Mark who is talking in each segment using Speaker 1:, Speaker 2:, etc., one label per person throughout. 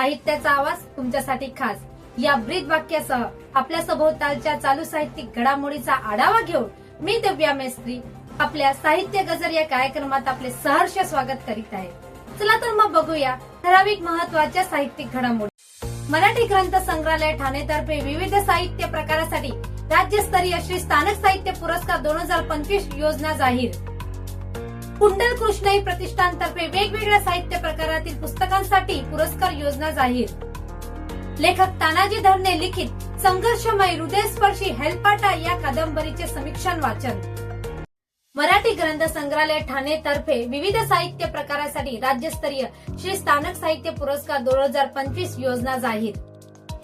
Speaker 1: साहित्याचा आवाज तुमच्यासाठी खास या ब्रीद वाक्यासह आपल्या सभोवतालच्या चालू साहित्यिक घडामोडीचा आढावा घेऊन मी दिव्या मेस्त्री आपल्या साहित्य गजर या कार्यक्रमात आपले सहर्ष स्वागत करीत आहे। चला तर मग बघूया ठराविक महत्वाच्या साहित्यिक घडामोडी। मराठी ग्रंथ संग्रहालय ठाणेतर्फे विविध साहित्य प्रकारासाठी राज्यस्तरीय श्री स्थानक साहित्य पुरस्कार 2025 योजना जाहीर। कुंडल कृष्णाई प्रतिष्ठानतर्फे वेगवेगळ्या साहित्य प्रकारातील पुस्तकांसाठी पुरस्कार योजना जाहीर। लेखक तानाजी धरणे लिखित संघर्षमय हृदयस्पर्शी हेलपाटा या कादंबरीचे समीक्षण वाचन। मराठी ग्रंथ संग्रहालय ठाणे तर्फे विविध साहित्य प्रकारासाठी राज्यस्तरीय श्री स्थानक साहित्य पुरस्कार 2025 योजना जाहीर।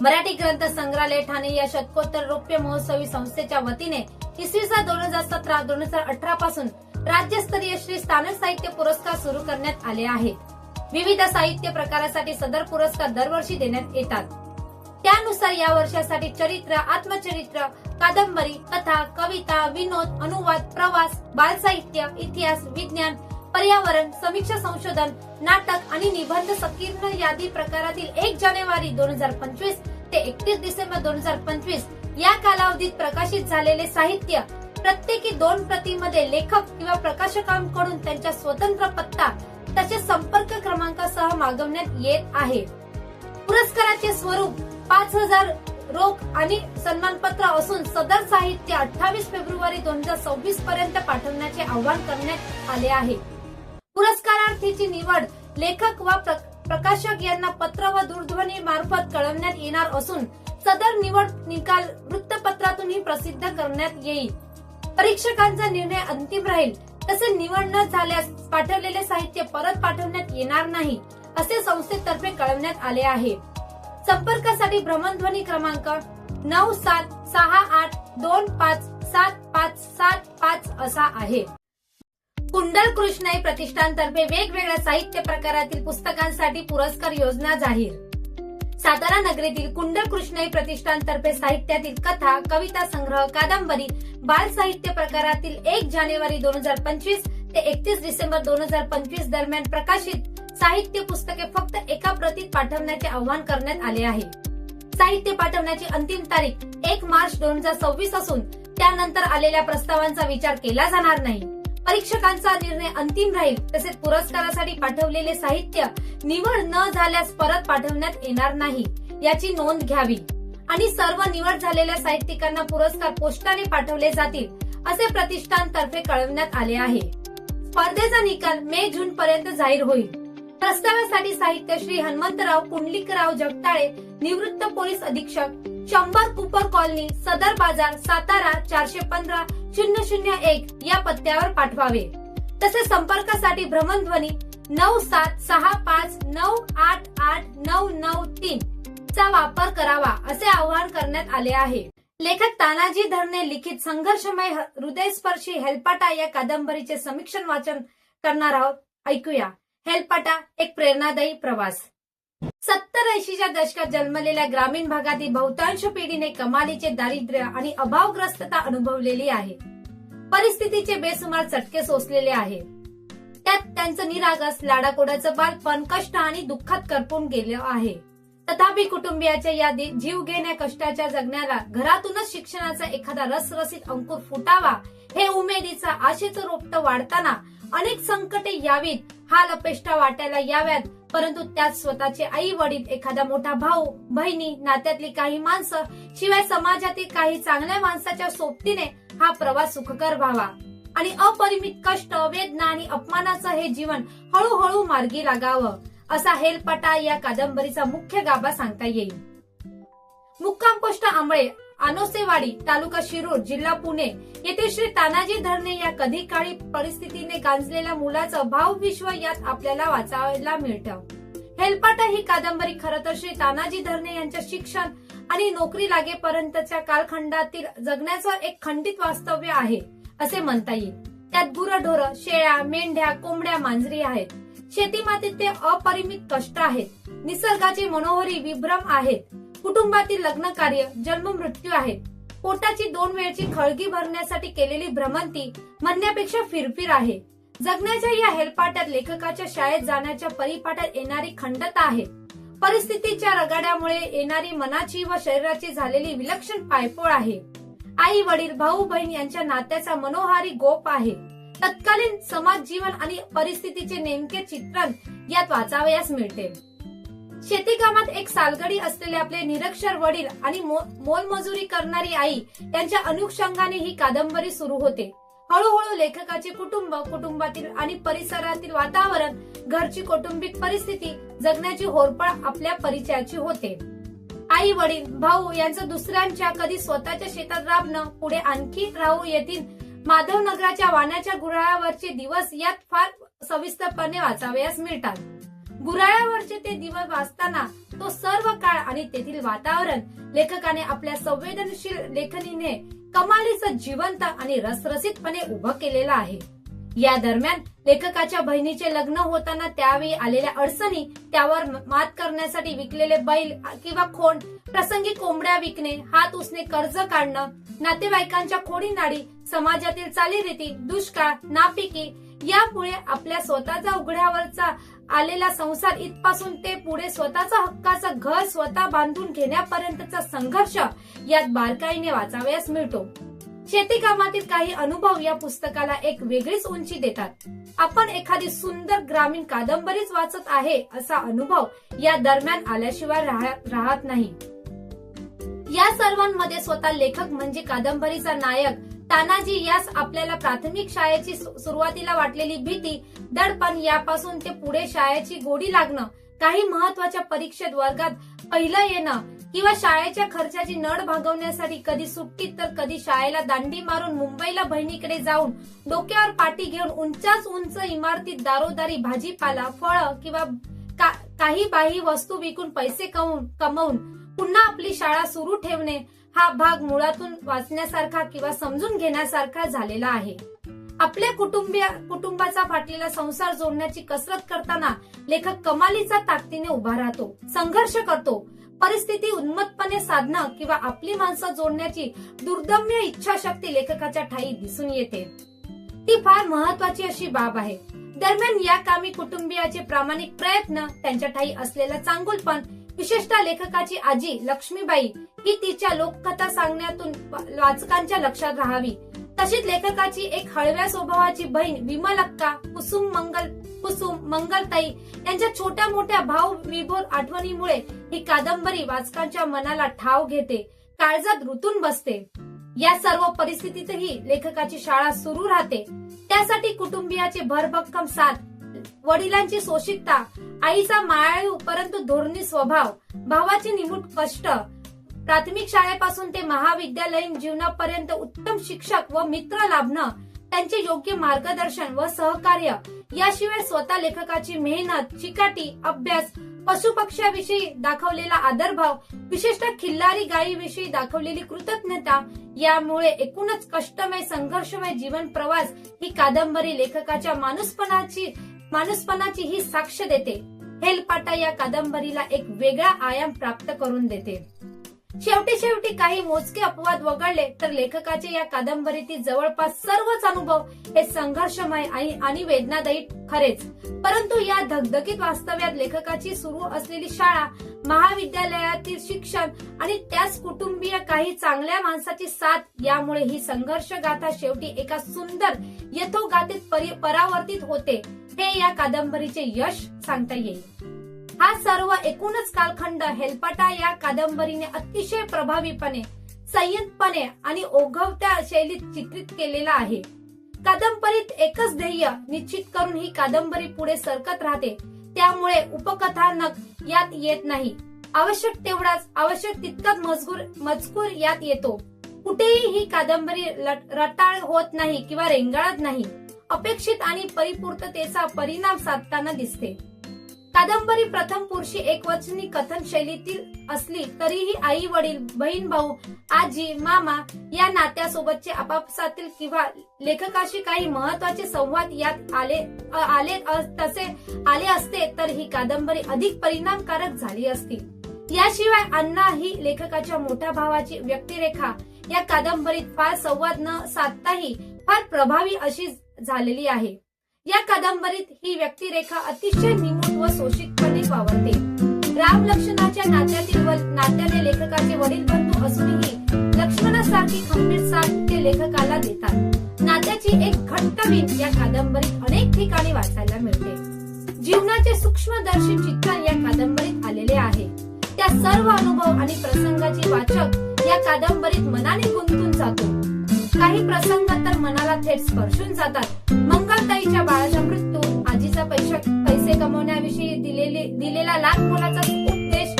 Speaker 1: मराठी ग्रंथ संग्रहालय ठाणे या शतकोत्तर रौप्य महोत्सवी संस्थेच्या वतीने इसवी सन 2017-2018 पासून राज्यस्तरीय श्री स्थानक साहित्य पुरस्कार सुरू करण्यात आले आहेत। विविध साहित्य प्रकारासाठी सदर पुरस्कार दरवर्षी देण्यात येतात। त्यानुसार या वर्षासाठी चरित्र, आत्मचरित्र, कादंबरी, कथा, कविता, विनोद, अनुवाद, प्रवास, बालसाहित्य, इतिहास, विज्ञान, पर्यावरण, समीक्षा संशोधन, नाटक आणि निबंध संकीर्ण यादी प्रकारातील 1 जानेवारी 2025 ते 31 डिसेंबर 2025 या कालावधीत प्रकाशित झालेले साहित्य प्रत्येकी 2 प्रतीमध्ये लेखक किंवा प्रकाशकांकडून त्यांच्या स्वतंत्र पत्ता तसेच संपर्क क्रमांकासह मागवण्यात येत आहे। पुरस्काराचे स्वरूप 5,000 रोख आणि सन्मानपत्र असून सदर साहित्य 28 फेब्रुवारी 2026 पर्यंत पाठवण्याचे आवाहन करण्यात आले आहे। पुरस्कारार्थीची निवड लेखक व प्रकाशक यांना पत्र व दूरध्वनी मार्फत कळवण्यात येणार असून सदर निवड निकाल वृत्तपत्रातूनही प्रसिद्ध करण्यात येईल। परीक्षकांचा निर्णय अंतिम राहील। तसे निवड न झाल्यास पाठवलेले साहित्य परत पाठवण्यात येणार नाही असे संस्थेतर्फे कळवण्यात आले आहे। संपर्कासाठी भ्रमणध्वनी क्रमांक 9768257575 असा आहे। कुंडल कृष्णाई प्रतिष्ठानतर्फे वेगवेगळ्या साहित्य प्रकारातील पुस्तकांसाठी पुरस्कार योजना जाहीर। सातारा नगरीतील कुंडल कृष्णाई प्रतिष्ठानतर्फे साहित्यातील कथा, कविता संग्रह, कादंबरी, बाल साहित्य प्रकारातील 1 जानेवारी 2025 ते 31 डिसेंबर 2025 दरम्यान प्रकाशित साहित्य पुस्तके फक्त एका प्रतीत पाठवण्याचे आवाहन करण्यात आले आहे। साहित्य पाठवण्याची अंतिम तारीख 1 मार्च 2026 असून त्यानंतर आलेल्या प्रस्तावांचा विचार केला जाणार नाही। परीक्षकांचा निर्णय अंतिम राहील। तसेच पुरस्कारासाठी पाठवलेले साहित्य निवड न झाल्यास परत पाठवण्यात येणार नाही याची नोंद घ्यावी आणि सर्व निवड झालेल्या साहित्यिकांना पुरस्कार पोस्टाने पाठवले जातील असे प्रतिष्ठानतर्फे कळवण्यात आले आहे। स्पर्धेचा निकाल मे-जून पर्यंत जाहीर होईल। प्रस्तावासाठी साहित्य श्री हनुमंतराव पुंडलिकराव जगताळे, निवृत्त पोलीस अधीक्षक, 100 कुपर कॉलनी, सदर बाजार, सातारा 415-001 या पत्त्यावर पाठवावे। तसेच संपर्कासाठी भ्रमणध्वनी 9765988993 चा वापर करावा असे आवाहन करण्यात आले आहे। लेखक तानाजी धरणे लिखित संघर्षमय हृदयस्पर्शी हेलपाटा या कादंबरीचे समीक्षण वाचन करणार आहोत। ऐकूया हेलपाटा एक प्रेरणादायी प्रवास। 70-80च्या दशकात जन्मलेल्या ग्रामीण भागातील बहुतांश पिढीने कमालीचे दारिद्र्य आणि अभावग्रस्तता अनुभवलेली आहे। परिस्थितीचे बेसुमार चटके सोसलेले आहे। त्यात त्यांचं निरागस लाडाकोडाचं बालपण कष्ट आणि दुःखात करपून गेलं आहे। तथापि कुटुंबियाच्या या जीव घेण्या कष्टाच्या जगण्याला घरातूनच शिक्षणाचा एखादा रसरशीत अंकुर फुटावा हे उमेदीचा आशेचं रोपटं वाढताना अनेक संकटे यावीत, हाल अपेष्टा वाटायला याव्यात, परंतु त्यात स्वतःचे आई वडील, एखादा मोठा भाऊ बहिणी, नात्यातली काही माणसं, शिवाय समाजातील काही चांगल्या माणसाच्या सोबतीने हा प्रवास सुखकर व्हावा आणि अपरिमित कष्ट, वेदना आणि अपमानाचं हे जीवन हळूहळू मार्गी लागावं असा हेलपाटा या कादंबरीचा मुख्य गाभा सांगता येईल। मुक्काम पोस्ट आंबळे, आनोसेवाडी, तालुका शिरूर, जिल्हा पुणे येथे श्री तानाजी धरणे या कधी काळी परिस्थितीने गांजलेल्या मुलाचं भावविश्व यात आपल्याला वाचायला मिळतं। हेलपाटा ही कादंबरी खरं तर श्री तानाजी धरणे यांच्या शिक्षण आणि नोकरी लागेपर्यंतच्या कालखंडातील जगण्याचं एक खंडित वास्तव्य आहे असे म्हणता येईल। त्यात गुरढोरं, शेळ्या, मेंढ्या, कोंबड्या, मांजरी आहेत। शेतीमातीत ते अपरिमित कष्ट आहेत। निसर्गाचे मनोहरी विभ्रम आहेत। कुटुंबातील लग्न कार्य, जन्म मृत्यू आहेत। पोटाची 2 वेळची खळगी भरण्यासाठी केलेली भ्रमंती म्हणण्यापेक्षा फिरफिर आहे। जगण्याच्या या हेलपाट्यात लेखकाच्या शाळेत जाण्याच्या परिपाठात येणारी खंडता आहे। परिस्थितीच्या रगाड्यामुळे येणारी मनाची व शरीराची झालेली विलक्षण पायपोळ आहे. आई वडील भाऊ बहीण यांच्या नात्याचा मनोहारी गोप आहे. तत्कालीन समाज जीवन आणि परिस्थितीचे नेमके चित्रण यात वाचावयास मिळते. शेतीकामात एक सालगडी असलेले आपले निरक्षर वडील आणि मोलमजुरी करणारी आई यांच्या अनुषंगाने ही कादंबरी सुरू होते. हळूहळू लेखकाचे कुटुंब, कुटुंबातील आणि परिसरातील वातावरण, घरची कौटुंबिक परिस्थिती, जगण्याची होरपळ आपल्या परिचयाची होते. आई वडील भाऊ यांचं दुसऱ्यांच्या, कधी स्वतःच्या शेतात राबणं, पुढे आणखी राहू येथील माधवनगराच्या वाण्याच्या गुऱ्हाळावरचे दिवस यात फार सविस्तरपणे वाचावयास मिळतात. गुऱ्हाळावरचे ते दिवस वाचताना तो सर्व काळ आणि तेथील वातावरण लेखकाने आपल्या संवेदनशील लेखणीने कमालीचं जिवंत आणि रसरशीतपणे उभं केलेलं आहे. या दरम्यान लेखकाच्या बहिणीचे लग्न होताना त्यावेळी आलेल्या अडचणी, त्यावर मात करण्यासाठी विकलेले बैल किंवा खोंड, प्रसंगी कोंबड्या विकणे, हात उसने कर्ज काढणं, नातेवाईकांच्या खोडीनाडी, समाजातील चालीरीती, दुष्काळ, नापिकी यामुळे आपल्या स्वतःचा उघड्यावरचा आलेला संसार इथपासून ते पुढे स्वतःचा हक्काचं घर स्वतः बांधून घेण्यापर्यंतचा संघर्ष यात बारकाईने वाचावयास मिळतो. शेतीकामातील काही अनुभव या पुस्तकाला एक वेगळीच उंची देतात. आपण एखादी सुंदर ग्रामीण कादंबरीच वाचत आहे असा अनुभव या दरम्यान आल्याशिवाय राहत नाही. या सर्वांमध्ये स्वतः लेखक म्हणजे कादंबरीचा नायक तानाजी यास आपल्याला प्राथमिक शाळेची सुरुवातीला वाटलेली भीती, दडपण यापासून ते पुढे शाळेची गोडी लागणं, काही महत्वाच्या परीक्षेत वर्गात पहिलं येणं किंवा शाळेच्या खर्चाची नड भागवण्यासाठी कधी सुट्टीत तर कधी शाळेला दांडी मारून मुंबईला बहिणीकडे जाऊन डोक्यावर पाटी घेऊन उंचाच उंच इमारतीत दारोदारी भाजीपाला, फळं किंवा काही बाही वस्तू विकून पैसे कमवून पुन्हा आपली शाळा सुरू ठेवणे हा भाग मुळातून वाचण्यासारखा किंवा समजून घेण्यासारखा झालेला आहे. आपल्या कुटुंबाचा फाटलेला संसार जोडण्याची कसरत करताना लेखक कमालीचा ताकदीने उभा राहतो, संघर्ष करतो. परिस्थिती उन्मत्तपणे साधणं किंवा आपली माणसं जोडण्याची दुर्दम्य इच्छाशक्ती लेखकाच्या ठायी दिसून येते. ती फार महत्वाची अशी बाब आहे. दरम्यान या कामी कुटुंबियाचे प्रामाणिक प्रयत्न, त्यांच्या ठायी असलेलं चांगुलपण, विशेषतः लेखकाची आजी लक्ष्मीबाई ही तिच्या लोककथा सांगण्यातून वाचकांच्या लक्षात राहावी. तशीच लेखकाची एक हळव्या स्वभावाची बहीण विमलक्का, कुसुम, मंगलताई यांच्या छोट्या मोठ्या भावविभोर आठवणीमुळे ही कादंबरी वाचकांच्या मनाला ठाव घेते, काळजात रुतून बसते. या सर्व परिस्थितीतही लेखकाची शाळा सुरू राहते. त्यासाठी कुटुंबियाचे भरभक्कम साथ, वडिलांची सोशिकता, आईचा मायाळू परंतु धोरणी स्वभाव, भावाचे निमूट कष्ट, प्राथमिक शाळेपासून ते महाविद्यालयीन जीवनापर्यंत उत्तम शिक्षक व मित्र लाभणं, त्यांचे योग्य मार्गदर्शन व सहकार्य, याशिवाय स्वतः लेखकाची मेहनत, चिकाटी, अभ्यास, पशुपक्ष्याविषयी दाखवलेला आदरभाव, विशेषतः खिल्लारी गायीविषयी दाखवलेली कृतज्ञता यामुळे एकूणच कष्टमय संघर्षमय जीवन प्रवास ही कादंबरी लेखकाच्या माणूसपणाची ही साक्ष देते. हेलपाटा या कादंबरीला एक वेगळा आयाम प्राप्त करून देते. शेवटी काही मोजके अपवाद वगळले तर लेखकाचे या कादंबरीतील जवळपास सर्वच अनुभव हे संघर्षमय आणि वेदनादायी खरेच. परंतु या धगधगीत वास्तव्यात लेखकाची सुरू असलेली शाळा, महाविद्यालयातील शिक्षण आणि त्याच कुटुंबीय काही चांगल्या माणसाची साथ यामुळे ही संघर्ष गाथा शेवटी एका सुंदर यथोगाथेत परावर्तित होते. हे या कादंबरीचे यश सांगता येईल. हा सर्व एकूणच कालखंड हेलपाटा या कादंबरीने अतिशय प्रभावीपणे, संयतपणे आणि ओघवत्या शैलीत चित्रित केलेला आहे. कादंबरीत एकच ध्येय निश्चित करून ही कादंबरी पुढे सरकत राहते. त्यामुळे उपकथानक यात येत नाही. आवश्यक तितकाच मजकूर यात येतो. कुठेही ही कादंबरी रटाळ होत नाही किंवा रेंगाळत नाही. अपेक्षित आणि परिपूर्ततेचा परिणाम साधताना दिसते. कादंबरी प्रथम पुरुषी एकवचनी कथन शैलीतील असली तरीही आई वडील, बहीण भाऊ, आजी, मामा या नात्यासोबतचे आपापसातील किंवा लेखकाशी काही महत्वाचे संवाद यात आले असते तर ही कादंबरी अधिक परिणामकारक झाली असती. याशिवाय अण्णा ही लेखकाच्या मोठ्या भावाची व्यक्तिरेखा या कादंबरीत फार संवाद न साधताही फार प्रभावी अशी झालेली आहे. या कादंबरीत ही व्यक्तिरेखा अतिशय निमूट व सोशिकपणे वावरते. राम लक्ष्मणाच्या नात्याने लेखकाचे वडील बंधू असूनही लक्ष्मणासारखी खंबीर साथ ते लेखकाला देतात. नात्याची एक घट्ट वीण या कादंबरीत अनेक ठिकाणी वाचायला मिळते. जीवनाचे सूक्ष्मदर्शी चित्रण या कादंबरीत आलेले आहे. त्या सर्व अनुभव आणि प्रसंगाची वाचक या कादंबरीत मनाने गुंतून जातो. काही प्रसंग तर मनाला थेट स्पर्शून जातात. मंगलताईच्या बाळाचा मृत्यू, आजीचा पैसे कमवण्याविषयी दिलेला लाख मोलाचा उपदेश,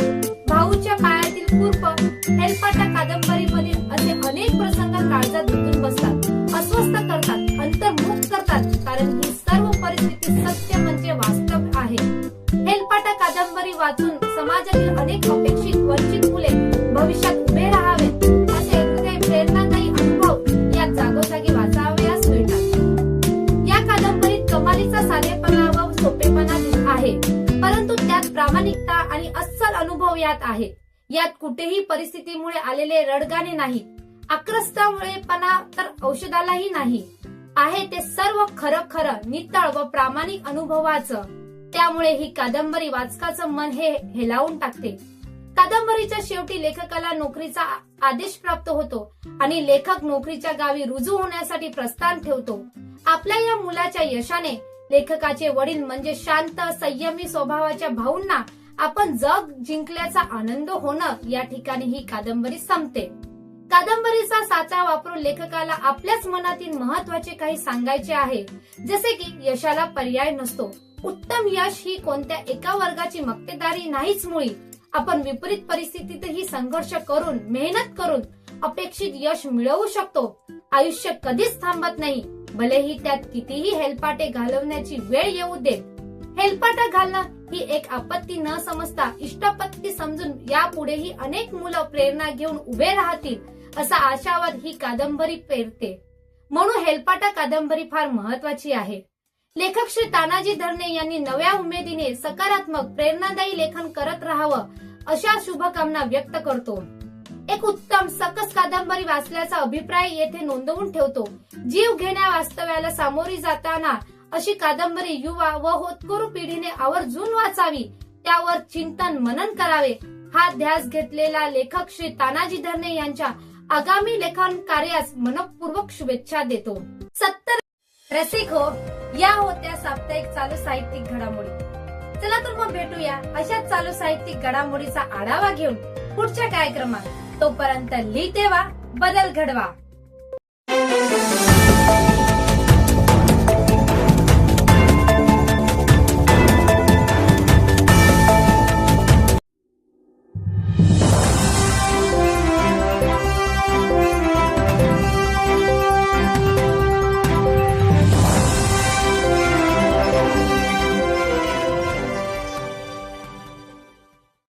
Speaker 1: भाऊच्या पायातील खुरप, हेलपाटा कादंबरीमधील असे अनेक प्रसंग काळजात गुंतून बसतात, अस्वस्थ करतात, अंतर्मुख करतात. कारण ही सर्व परिस्थिती सत्य म्हणजे वास्तव आहे. हेलपाटा कादंबरी वाचून समाजातील अनेक अपेक्षित वंचित मुले भविष्यात उभे राहावेत असे हृदय प्रेरणादायी अनुभव या जागोजागी वाचावयास मिळतात. या कादंबरीत कमालीचा साधेपणा व सोपेपणा आहे, परंतु त्यात प्रामाणिकता आणि अस्सल अनुभव यात आहेत. यात कुठेही परिस्थितीमुळे आलेले रडगाणे नाही, आक्रस्तामुळेपणा तर औषधालाही नाही. आहे ते सर्व खरं नितळ व प्रामाणिक अनुभवाचं. त्यामुळे ही कादंबरी वाचकाचं मन हेलावून टाकते. कादंबरीच्या शेवटी लेखकाला नोकरीचा आदेश प्राप्त होतो आणि लेखक नोकरीच्या गावी रुजू होण्यासाठी प्रस्थान ठेवतो. आपल्या या मुलाच्या यशाने लेखकाचे वडील म्हणजे शांत संयमी स्वभावाच्या भाऊंना आपण जग जिंकल्याचा आनंद होणं या ठिकाणी ही कादंबरी संपते. कादंबरीचा साचा वापरून लेखकाला आपल्याच मनातील महत्वाचे काही सांगायचे आहे. जसे की यशाला पर्याय नसतो. उत्तम यश ही कोणत्या एका वर्गाची मक्तेदारी नाहीच मुळी. आपण विपरीत परिस्थितीतही संघर्ष करून मेहनत करून अपेक्षित यश मिळवू शकतो. आयुष्य कधीच थांबत नाही, भलेही त्यात कितीही हेलपाटे घालवण्याची वेळ येऊ देत. हेलपाटा घालणं ही एक आपत्ती न समजता इष्टपत्ती समजून यापुढेही अनेक मुलं प्रेरणा घेऊन उभे राहतील असा आशावाद ही कादंबरी पेरते. म्हणून हेलपाटा कादंबरी फार महत्वाची आहे. लेखक श्री तानाजी धरणे यांनी नव्या उमेदीने सकारात्मक प्रेरणादायी लेखन करत राहावं अशा शुभकामना व्यक्त करतो. एक उत्तम सकस कादंबरी वाचल्याचा अभिप्राय येथे नोंदवून ठेवतो. जीव घेण्या वास्तव्याला सामोरी जाताना अशी कादंबरी युवा व होतकरू पिढीने आवर्जून वाचावी, त्यावर चिंतन मनन करावे हा ध्यास घेतलेला लेखक श्री तानाजी धरणे यांच्या आगामी लेखन कार्यास मनपूर्वक शुभेच्छा देतो. 70 रसिक हो, या होत्या साप्ताहिक चालू साहित्यिक घडामोडी. चला तर मग भेटूया अशाच चालू साहित्यिक घडामोडीचा आढावा घेऊन पुढच्या कार्यक्रमात. तोपर्यंत लिहिते वा, बदल घडवा.